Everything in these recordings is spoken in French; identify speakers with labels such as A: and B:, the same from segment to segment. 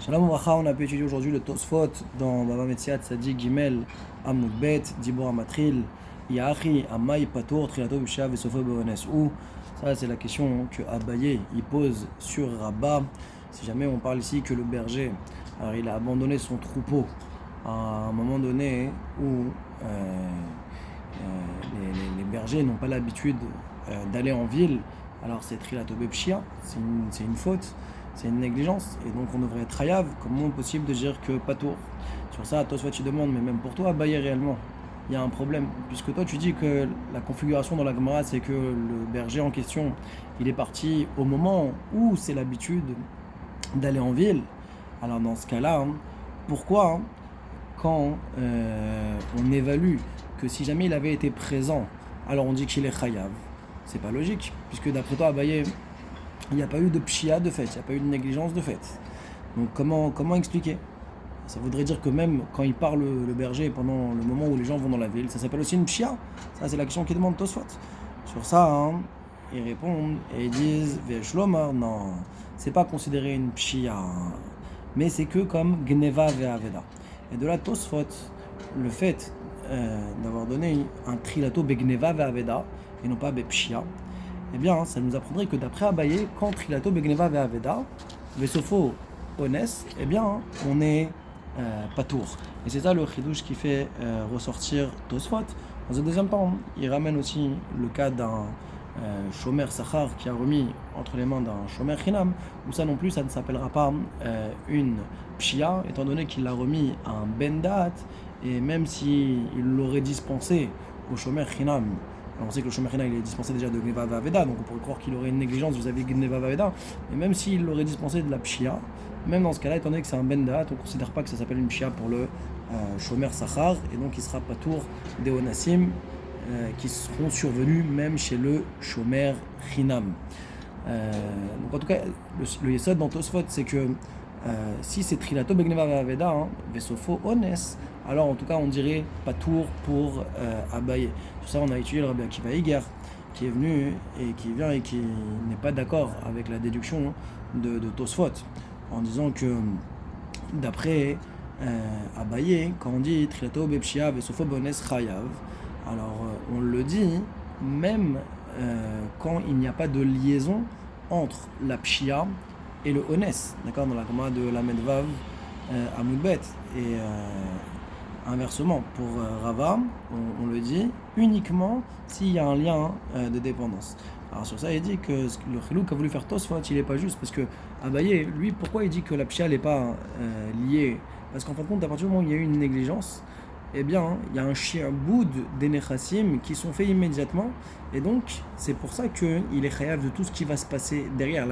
A: Shalom Uvracha, on a pu étudier aujourd'hui le Tosfot dans Baba Metziat Tzadik Gimel Amud Bet, Dibor Amatril, Yachi, Amai Patour, Trilato Bishia, Vesofo Beones. Ou, ça c'est la question que Abaye il pose sur Rabba. Si jamais on parle ici que le berger, alors il a abandonné son troupeau à un moment donné où les bergers n'ont pas l'habitude d'aller en ville, alors c'est Trilato Bishia, c'est une faute. C'est une négligence, et donc on devrait être hayav. Comment est possible de dire que patour? Sur ça, toi, soit tu demandes, mais même pour toi, Abaye réellement, il y a un problème. Puisque toi, tu dis que la configuration dans la Gemara, c'est que le berger en question, il est parti au moment où c'est l'habitude d'aller en ville. Alors dans ce cas-là, pourquoi, quand on évalue que si jamais il avait été présent, alors on dit qu'il est hayav? C'est pas logique, puisque d'après toi, Abaye, il n'y a pas eu de pshia de fait, il n'y a pas eu de négligence de fait. Donc comment expliquer? Ça voudrait dire que même quand il parle le berger pendant le moment où les gens vont dans la ville, ça s'appelle aussi une pshia? Ça c'est la question qui demande Tosfot. Sur ça, ils répondent et ils disent Veshlomar, non, c'est pas considéré une pshia, mais c'est que comme gneva ve'aveda. Et de là Tosfot, le fait d'avoir donné un trilato begneva ve'aveda et non pas bepshia, eh bien, ça nous apprendrait que d'après Abaye, quand Trilato Begneva Ve'aveda, Vesofo Ones, eh bien, on est patour. Et c'est ça le chidouche qui fait ressortir Tosfot. Dans un deuxième temps, il ramène aussi le cas d'un shomer sachar qui a remis entre les mains d'un shomer chinam, où ça non plus, ça ne s'appellera pas une pshia, étant donné qu'il l'a remis à un bendat, et même s'il l'aurait dispensé au shomer chinam. Alors on sait que le Shomer Chinam il est dispensé déjà de Gneva Ve'aveda, donc on pourrait croire qu'il aurait une négligence vis-à-vis de Gneva Ve'aveda, mais même s'il l'aurait dispensé de la Pshia, même dans ce cas-là, étant donné que c'est un Bendat, on ne considère pas que ça s'appelle une Pshia pour le Shomer Sachar, et donc il sera patour des Onassim qui seront survenus même chez le Shomer Chinam. Donc en tout cas, le Yesod dans Tosfot, c'est que si c'est Trilato Begneva Ve'aveda, Vesofo Ones, alors en tout cas on dirait patour pour Abaye. Sur ça on a étudié le Rabbi Akiva Iger qui est venu et qui vient et qui n'est pas d'accord avec la déduction de Tosfot en disant que d'après Abaye, quand on dit Trilato Bepshia Vesofo Bones Chayav, alors on le dit même quand il n'y a pas de liaison entre la Pshia et le Ones, d'accord, dans la Gemara de la Medvav Amud Bet. Et inversement, pour Rava, on le dit uniquement s'il y a un lien de dépendance. Alors sur ça, il dit que le chilou qu'a voulu faire Tosfot, il n'est pas juste, parce que Abaye, lui, pourquoi il dit que la pshia n'est pas liée? Parce qu'en fin de compte, à partir du moment où il y a eu une négligence, eh bien, il y a un boud des nechassim qui sont faits immédiatement, et donc c'est pour ça qu'il est chayav de tout ce qui va se passer derrière,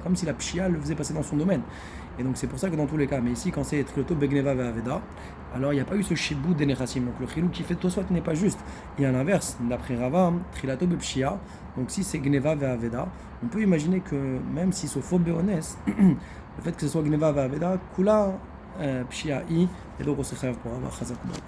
A: comme si la pshia le faisait passer dans son domaine. Et donc c'est pour ça que dans tous les cas, mais ici quand c'est Trilato Begneva Ve'aveda, alors il n'y a pas eu ce shiboud des nechassim, donc le chilou qui fait Tosfot n'est pas juste. Et à l'inverse, d'après Rava, Trilato Bepshia, donc si c'est Gneva Ve'aveda, on peut imaginer que même si c'est faux Beones, le fait que ce soit Gneva Ve'aveda, Kula Pshia I, et donc on se chayav pour avoir Chazak Baruch.